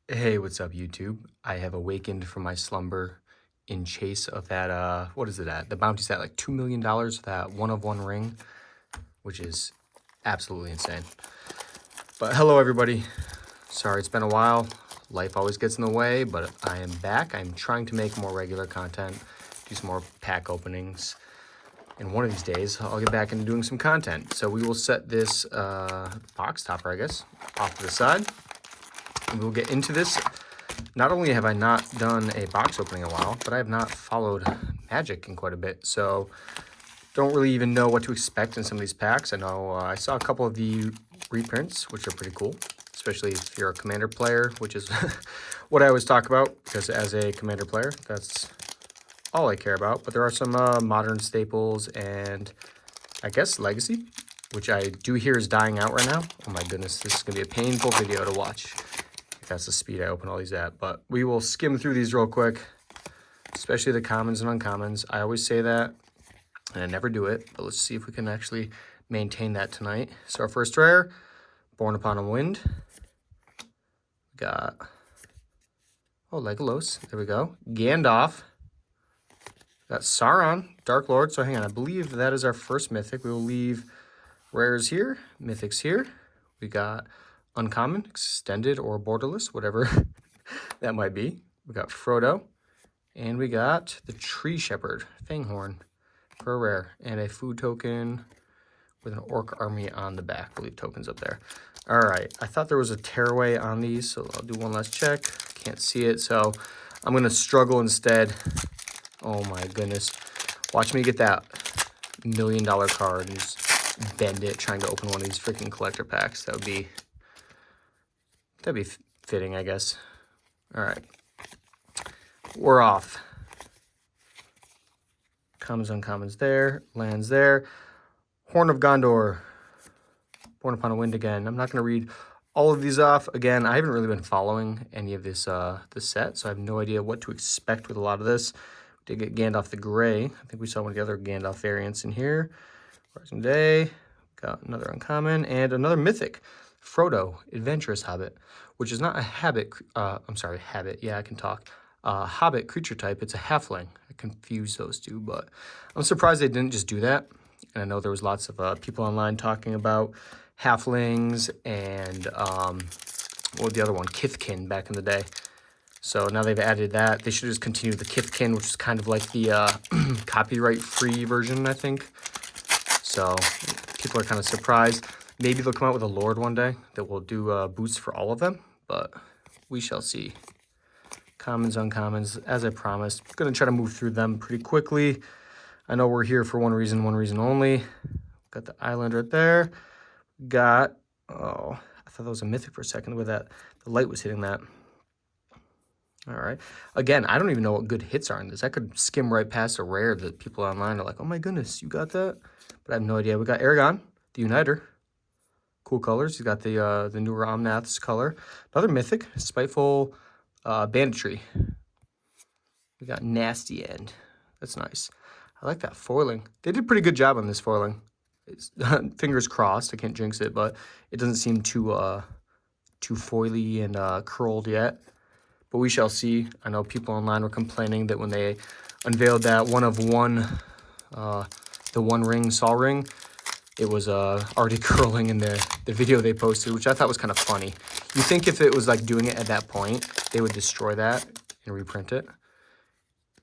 Hey, what's up, YouTube? I have awakened from my slumber in chase of that, what is it at? The bounty's at like $2 million, that one of one ring, which is absolutely insane. But hello, everybody. Sorry, it's been a while. Life always gets in the way, but I am back. I'm trying to make more regular content, do some more pack openings. And one of these days, I'll get back into doing some content. So we will set this box topper, I guess, off to the side. And we'll get into this. Not only have I not done a box opening in a while, but I have not followed Magic in quite a bit. So don't really even know what to expect in some of these packs. I know I saw a couple of the reprints, which are pretty cool, especially if you're a Commander player, which is what I always talk about, because as a Commander player, that's all I care about. But there are some modern staples and I guess Legacy, which I do hear is dying out right now. Oh my goodness, this is going to be a painful video to watch. That's the speed I open all these at, but we will skim through these real quick, especially the commons and uncommons. I always say that, and I never do it, but let's see if we can actually maintain that tonight. So our first rare, Born Upon a Wind. We got, oh, Legolas, there we go. Gandalf. Got Sauron, Dark Lord. So hang on, I believe that is our first mythic. We will leave rares here, mythics here. We got uncommon, extended, or borderless, whatever that might be. We got Frodo, and we got the Tree Shepherd, Fanghorn, for a rare, and a food token with an orc army on the back. I believe tokens up there. All right, I thought there was a tearaway on these, so I'll do one last check. Can't see it, so I'm gonna struggle instead. Oh my goodness. Watch me get that $1 million card and just bend it trying to open one of these freaking collector packs. That'd be fitting, I guess. All right. We're off. Commons, uncommons there. Lands there. Horn of Gondor. Born Upon a Wind again. I'm not going to read all of these off. Again, I haven't really been following any of this set, so I have no idea what to expect with a lot of this. We did get Gandalf the Grey. I think we saw one of the other Gandalf variants in here. Rising Day. Got another uncommon and another mythic. Frodo, Adventurous Hobbit, which is not a habit, habit, yeah, I can talk. Hobbit creature type, it's a halfling. I confused those two, but I'm surprised they didn't just do that. And I know there was lots of people online talking about halflings and, what was the other one? Kithkin back in the day. So now they've added that. They should just continue the Kithkin, which is kind of like the copyright-free version, I think. So people are kind of surprised. Maybe they'll come out with a Lord one day that will do boosts for all of them, but we shall see. Commons, uncommons, as I promised. I'm going to try to move through them pretty quickly. I know we're here for one reason only. Got the island right there. Got, oh, I thought that was a mythic for a second with that. The light was hitting that. All right. Again, I don't even know what good hits are in this. I could skim right past a rare that people online are like, oh my goodness, you got that? But I have no idea. We got Aragon, the Uniter. Cool colors. He's got the new Ramnath's color. Another mythic, Spiteful Banditry. We got Nasty End. That's nice. I like that foiling. They did a pretty good job on this foiling. It's, fingers crossed. I can't jinx it, but it doesn't seem too foily and curled yet. But we shall see. I know people online were complaining that when they unveiled that one of one, the One Ring Sol Ring, it was already curling in the video they posted, which I thought was kind of funny. You think if it was like doing it at that point, they would destroy that and reprint it.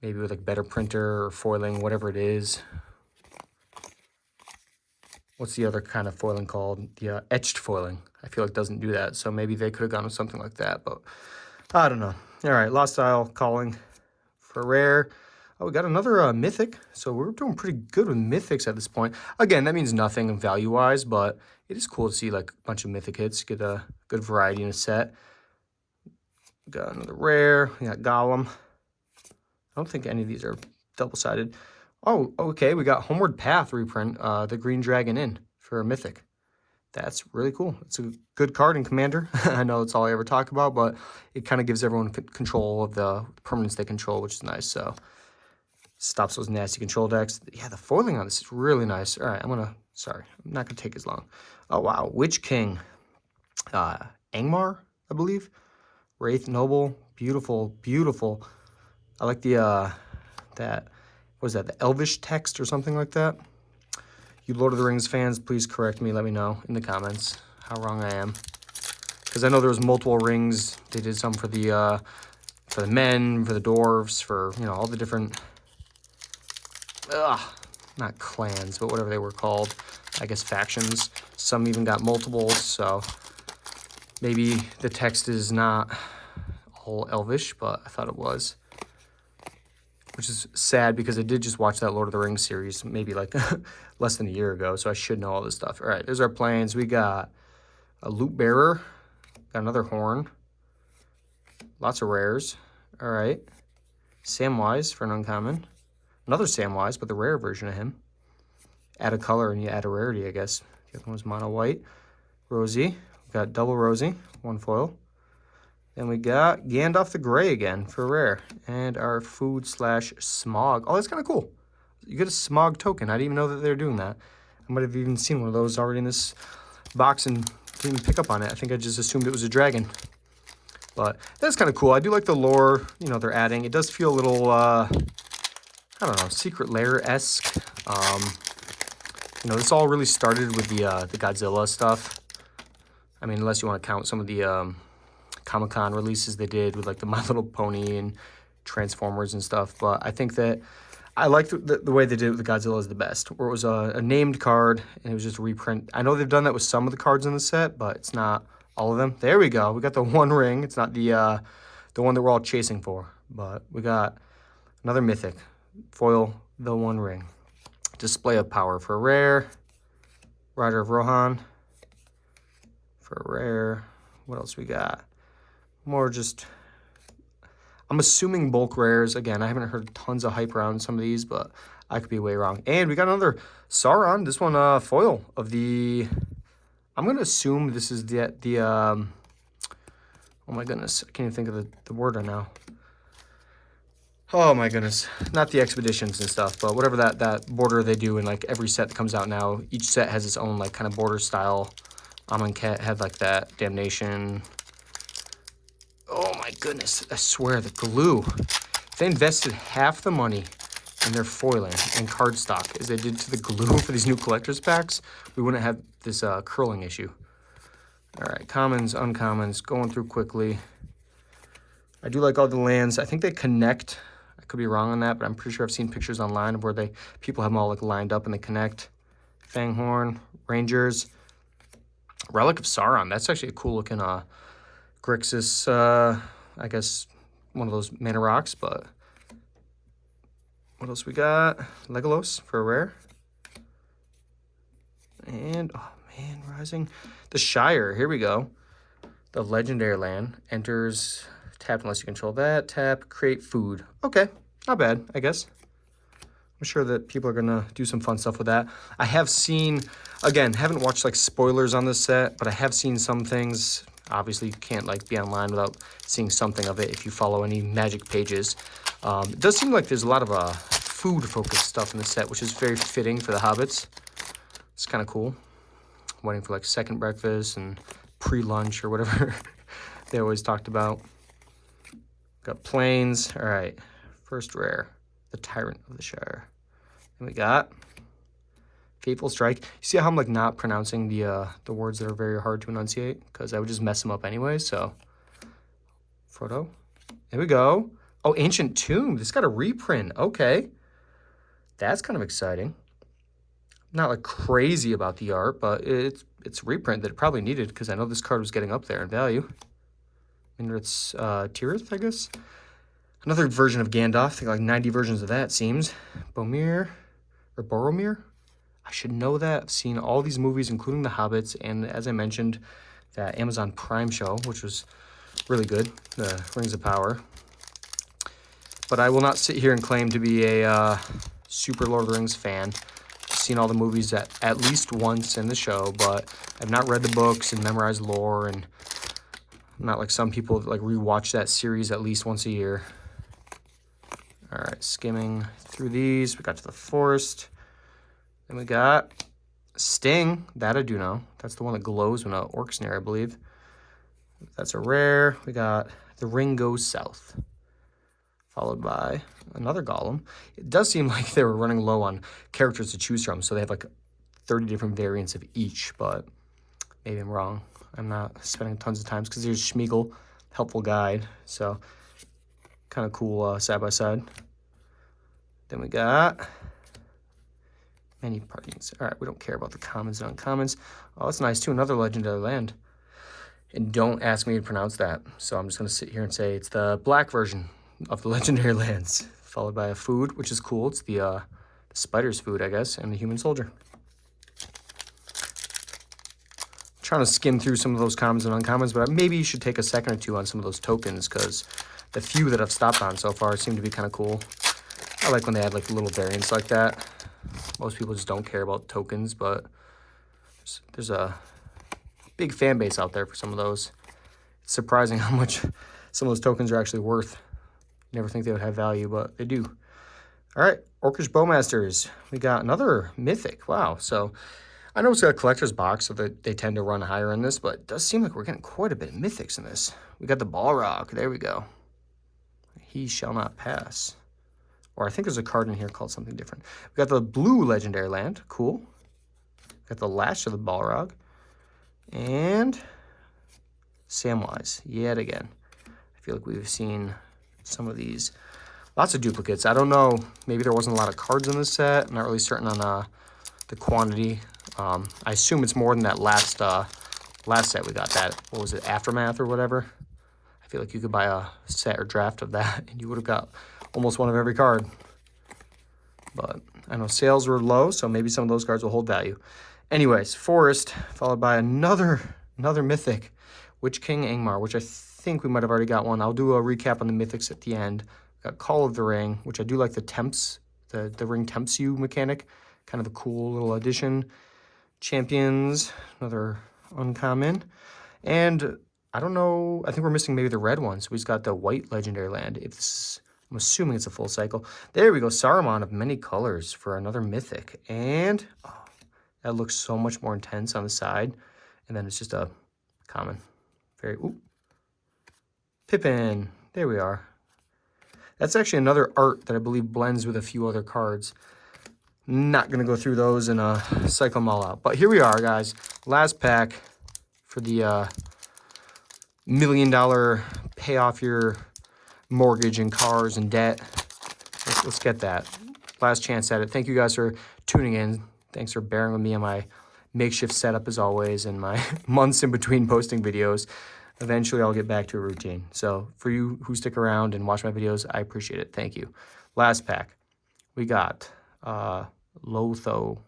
Maybe with like better printer or foiling, whatever it is. What's the other kind of foiling called? The etched foiling. I feel like doesn't do that. So maybe they could have gone with something like that, but I don't know. All right, Lost Isle calling for rare. Oh, we got another mythic. So we're doing pretty good with mythics at this point. Again, that means nothing value-wise, but it is cool to see like a bunch of mythic hits. Get a good variety in a set. Got another rare. We got Gollum. I don't think any of these are double-sided. Oh, okay. We got Homeward Path reprint, the Green Dragon Inn for a mythic. That's really cool. It's a good card in Commander. I know that's all I ever talk about, but it kind of gives everyone control of the permanents they control, which is nice. So stops those nasty control decks. Yeah, the foiling on this is really nice. All right, I'm not gonna take as long. Oh wow, Witch King, Angmar, I believe. Wraith Noble. Beautiful, beautiful. I like the, what was that, the Elvish text or something like that? You Lord of the Rings fans, please correct me. Let me know in the comments how wrong I am. Because I know there was multiple rings. They did some for the men, for the dwarves, for, you know, all the different, not clans, but whatever they were called. I guess factions. Some even got multiples, so maybe the text is not all Elvish, but I thought it was. Which is sad because I did just watch that Lord of the Rings series maybe like less than a year ago, so I should know all this stuff. All right, there's our planes. We got a loot bearer, got another horn, lots of rares. All right, Samwise for an uncommon, another Samwise, but the rare version of him. Add a color and you add a rarity, I guess. The other one was mono white. Rosie, we got double Rosie, one foil. Then we got Gandalf the Grey again for rare. And our food / smog. Oh, that's kind of cool. You get a smog token. I didn't even know that they were doing that. I might have even seen one of those already in this box and didn't even pick up on it. I think I just assumed it was a dragon. But that's kind of cool. I do like the lore, you know, they're adding. It does feel a little, I don't know, Secret Lair-esque. You know, this all really started with the Godzilla stuff. I mean, unless you want to count some of the Comic-Con releases they did with like the My Little Pony and Transformers and stuff. But I think that I like the way they did it with the Godzilla is the best, where it was a named card and it was just a reprint. I know they've done that with some of the cards in the set, but it's not all of them. There we go. We got the one ring. It's not the one that we're all chasing for, but we got another mythic foil, the one ring. Display of Power for rare. Rider of Rohan for rare. What else we got? More just, I'm assuming bulk rares. Again, I haven't heard tons of hype around some of these, but I could be way wrong. And we got another Sauron. This one foil of the, I'm going to assume this is the oh my goodness, I can't even think of the word right now. Oh my goodness, not the expeditions and stuff, but whatever that border they do in like every set that comes out now. Each set has its own like kind of border style. Amonkhet had like that. Damnation. Oh my goodness, I swear the glue. If they invested half the money in their foiling and cardstock as they did to the glue for these new collector's packs, we wouldn't have this curling issue. All right, commons, uncommons, going through quickly. I do like all the lands. I think they connect. I could be wrong on that, but I'm pretty sure I've seen pictures online of where people have them all like lined up and they connect. Fanghorn, Rangers, Relic of Sauron. That's actually a cool looking Grixis, I guess one of those mana rocks, but what else we got? Legolas for a rare. And, oh man, Rising. The Shire, here we go. The legendary land enters tapped unless you control that. Tap, create food. Okay, not bad, I guess. I'm sure that people are gonna do some fun stuff with that. I have seen, again, haven't watched like spoilers on this set, but I have seen some things. Obviously, you can't like be online without seeing something of it if you follow any Magic pages. It does seem like there's a lot of food-focused stuff in the set, which is very fitting for the hobbits. It's kind of cool. Waiting for like second breakfast and pre-lunch or whatever they always talked about. Got planes. All right, first rare, the Tyrant of the Shire. And we got Fateful Strike. You see how I'm like not pronouncing the words that are very hard to enunciate because I would just mess them up anyway. So Frodo. There we go. Oh, Ancient Tomb. This got a reprint. Okay, that's kind of exciting. Not like crazy about the art, but it's a reprint that it probably needed because I know this card was getting up there in value. And it's Tirith, I guess. Another version of Gandalf. I think like 90 versions of that, seems. Boromir. I should know that. I've seen all these movies, including The Hobbits, and as I mentioned, that Amazon Prime show, which was really good, The Rings of Power. But I will not sit here and claim to be a super Lord of the Rings fan. I've seen all the movies at least once in the show, but I've not read the books and memorized lore, and I'm not like some people that like rewatch that series at least once a year. All right, skimming through these. We got to the forest. Then we got Sting. That I do know. That's the one that glows when an orc's near, I believe. That's a rare. We got The ring goes south. Followed by another golem. It does seem like they were running low on characters to choose from, so they have like 30 different variants of each, but maybe I'm wrong. I'm not spending tons of time because there's Schmeagle, helpful guide, so kind of cool side by side. Then we got many partings. All right, we don't care about the commons and uncommons. Oh, that's nice too, another legendary land. And don't ask me to pronounce that, so I'm just gonna sit here and say it's the black version of the legendary lands, followed by a food, which is cool. It's the spider's food, I guess, and the human soldier. Trying to skim through some of those commons and uncommons, but maybe you should take a second or two on some of those tokens, because the few that I've stopped on so far seem to be kind of cool. I like when they add like little variants like that. Most people just don't care about tokens, but there's a big fan base out there for some of those. It's surprising how much some of those tokens are actually worth. You never think they would have value, but they do. All right, Orcish Bowmasters. We got another mythic. Wow, so I know it's a collector's box, so that they tend to run higher in this, but it does seem like we're getting quite a bit of mythics in this. We got the Balrog. There we go. He shall not pass. Or I think there's a card in here called something different. We got the blue legendary land. Cool. Got the Lash of the Balrog. And Samwise, yet again. I feel like we've seen some of these. Lots of duplicates. I don't know. Maybe there wasn't a lot of cards in this set. I'm not really certain on the quantity. I assume it's more than that last set we got. That, what was it, Aftermath or whatever? I feel like you could buy a set or draft of that and you would have got almost one of every card. But I know sales were low, so maybe some of those cards will hold value. Anyways, Forest, followed by another mythic, Witch King Angmar, which I think we might have already got one. I'll do a recap on the mythics at the end. Got Call of the Ring, which I do like the temps, the ring tempts you mechanic. Kind of a cool little addition. Champions, another uncommon. And I don't know, I think we're missing maybe the red one. So we've got the white legendary land. I'm assuming it's a full cycle. There we go, Saruman of many colors for another mythic. And oh, that looks so much more intense on the side. And then it's just a common. Pippin, there we are. That's actually another art that I believe blends with a few other cards. Not going to go through those and cycle them all out. But here we are, guys. Last pack for the $1 million pay off your mortgage and cars and debt. Let's get that. Last chance at it. Thank you guys for tuning in. Thanks for bearing with me on my makeshift setup as always and my months in between posting videos. Eventually, I'll get back to a routine. So for you who stick around and watch my videos, I appreciate it. Thank you. Last pack. We got Lotho.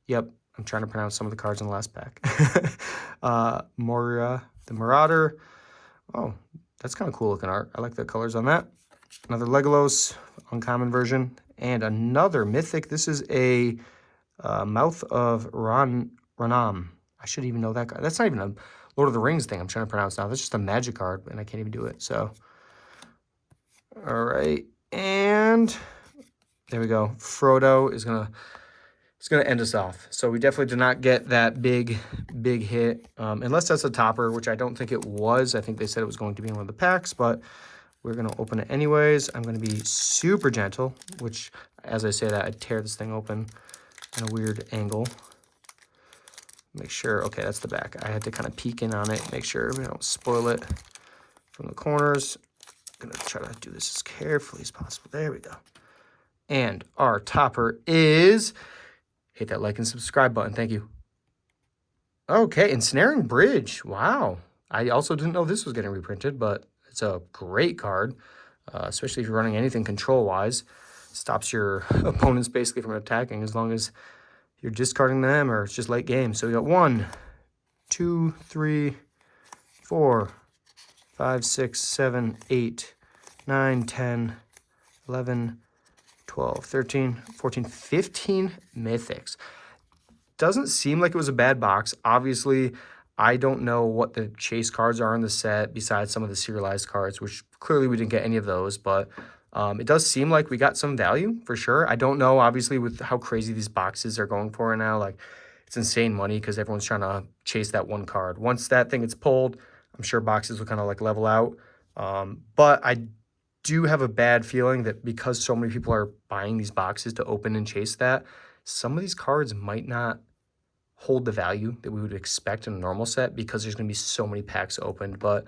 Yep, I'm trying to pronounce some of the cards in the last pack. Moria, the Marauder. Oh, that's kind of cool looking art. I like the colors on that. Another Legolas, uncommon version. And another mythic. This is a Mouth of Ranam. I should even know that card. That's not even a Lord of the Rings thing I'm trying to pronounce now. That's just a magic card, and I can't even do it. So, all right. And there we go. Frodo is gonna end us off. So we definitely did not get that big hit, unless that's a topper, which I don't think it was. I think they said it was going to be in one of the packs, but we're gonna open it anyways. I'm gonna be super gentle, which, as I say that, I tear this thing open in a weird angle. Make sure, okay, that's the back. I had to kind of peek in on it, make sure we don't spoil it from the corners. I'm gonna try to do this as carefully as possible. There we go. And our topper is, hit that like and subscribe button. Thank you. Okay, Ensnaring Bridge. Wow. I also didn't know this was getting reprinted, but it's a great card, especially if you're running anything control-wise. Stops your opponents basically from attacking as long as you're discarding them or it's just late game. So we got 1, 2, 3, 4, 5, 6, 7, 8, 9, 10, 11, 12, 13, 14, 15 mythics. Doesn't seem like it was a bad box. Obviously, I don't know what the chase cards are in the set besides some of the serialized cards, which clearly we didn't get any of those, but it does seem like we got some value for sure. I don't know, obviously, with how crazy these boxes are going for now. Like, it's insane money because everyone's trying to chase that one card. Once that thing gets pulled, I'm sure boxes will kind of like level out. But I do have a bad feeling that because so many people are buying these boxes to open and chase that, some of these cards might not hold the value that we would expect in a normal set because there's going to be so many packs opened. But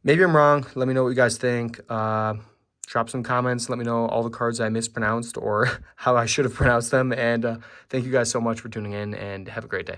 maybe I'm wrong. Let me know what you guys think. Drop some comments. Let me know all the cards I mispronounced or how I should have pronounced them. And thank you guys so much for tuning in, and have a great day.